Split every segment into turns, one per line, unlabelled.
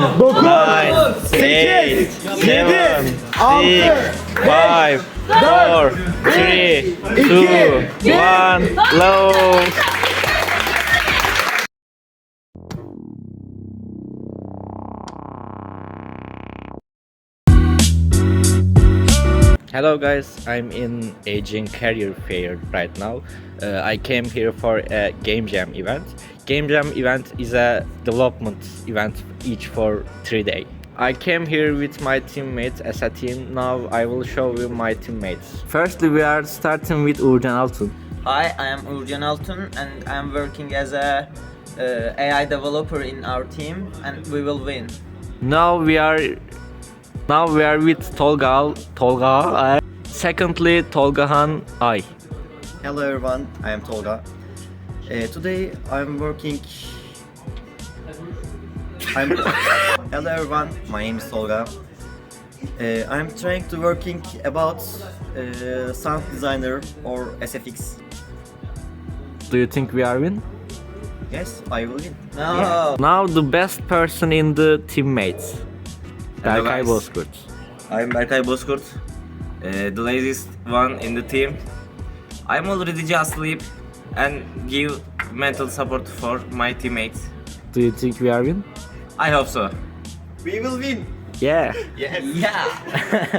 9,
9,
8,
8,
7,
7, 6, 5, 4, 3, 2, 1, low. Hello guys, I'm in Aging Career Fair right now. I came here for a Game Jam event. Game Jam event is a development event each for 3 days. I came here with my teammates as a team. Now I will show you my teammates. Firstly, we are starting with Uğurcan Altun.
Hi, I am Uğurcan Altun and I am working as a AI developer in our team and we will win.
Now we are with Tolga. Secondly, Tolgahan Ay.
Hello everyone, I am Tolga. Today I'm working. Hello everyone, my name is Tolga. I'm trying to working about sound designer or SFX.
Do you think we are win?
Yes, I will win.
No.
Now the best person in the teammates.
Hello
Berkay
guys.
Bozkurt.
I'm Berkay Bozkurt, the laziest one in the team. I'm already just sleep and give mental support for my teammates.
Do you think we are win?
I hope so.
We will win.
Yeah.
Yeah.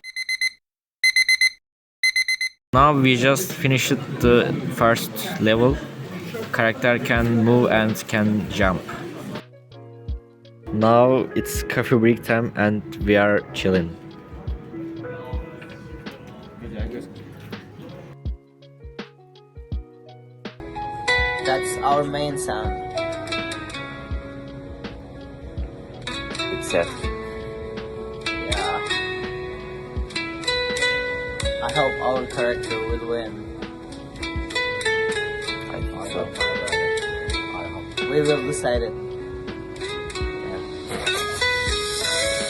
Now we just finished the first level. Character can move and can jump. Now it's coffee break time and we are chilling.
That's our main sound.
It's set.
Yeah. I hope our character will win.
I think so.
I hope. We will decide it.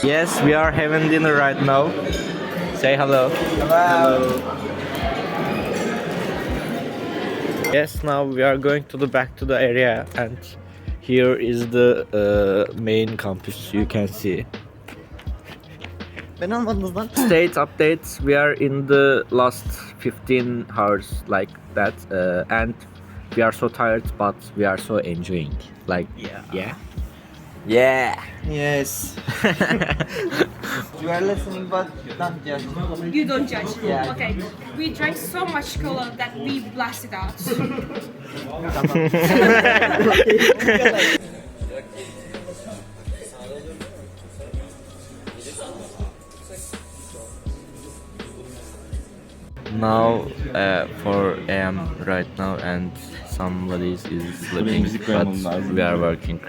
Yes, we are having dinner right now. Say hello.
Hello.
Yes, now we are going to the back to the area and here is the main campus you can see.
Ben almadınız lan.
State updates, we are in the last 15 hours like that and we are so tired but we are so enjoying. Like, yeah.
Yes.
You are listening but don't judge.
You don't judge.
Yeah.
Okay. We drank so much cola that we blasted out.
Now 4 a.m. right now and somebody is sleeping but we are working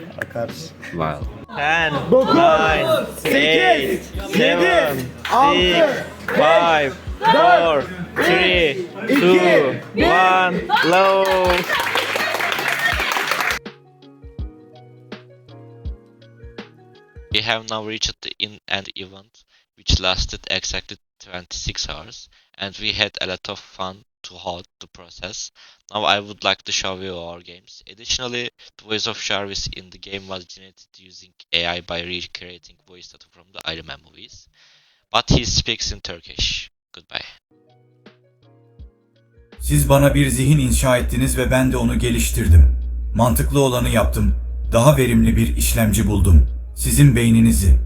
while. 10, 9, 8, 7, 6, 5, 4, 3, 2, 1, low. We have now reached the end event, which lasted exactly 26 hours, and we had a lot of fun throughout the process. Now I would like to show you our games. Additionally, the voice of Jarvis in the game was generated using AI by recreating voice data from the Iron Man movies. But he speaks in Turkish. Goodbye.
Siz bana bir zihin inşa ettiniz ve ben de onu geliştirdim. Mantıklı olanı yaptım. Daha verimli bir işlemci buldum. Sizin beyninizi.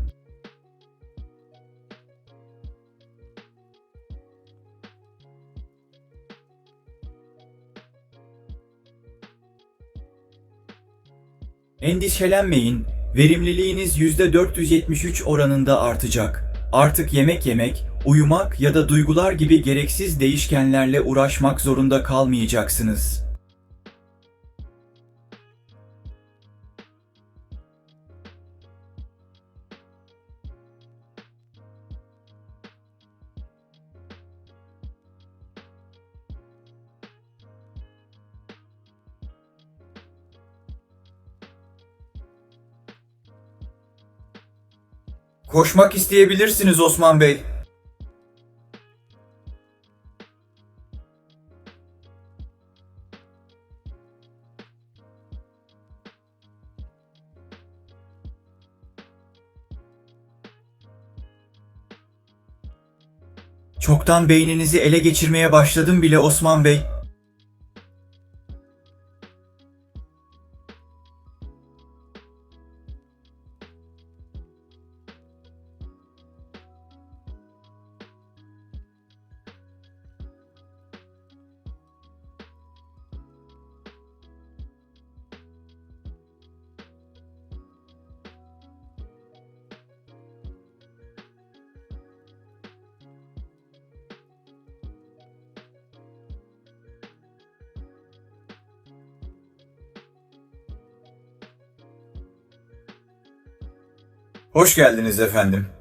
Endişelenmeyin, verimliliğiniz %473 oranında artacak. Artık yemek yemek, uyumak ya da duygular gibi gereksiz değişkenlerle uğraşmak zorunda kalmayacaksınız. Koşmak isteyebilirsiniz Osman Bey. Çoktan beyninizi ele geçirmeye başladım bile Osman Bey. Hoş geldiniz efendim.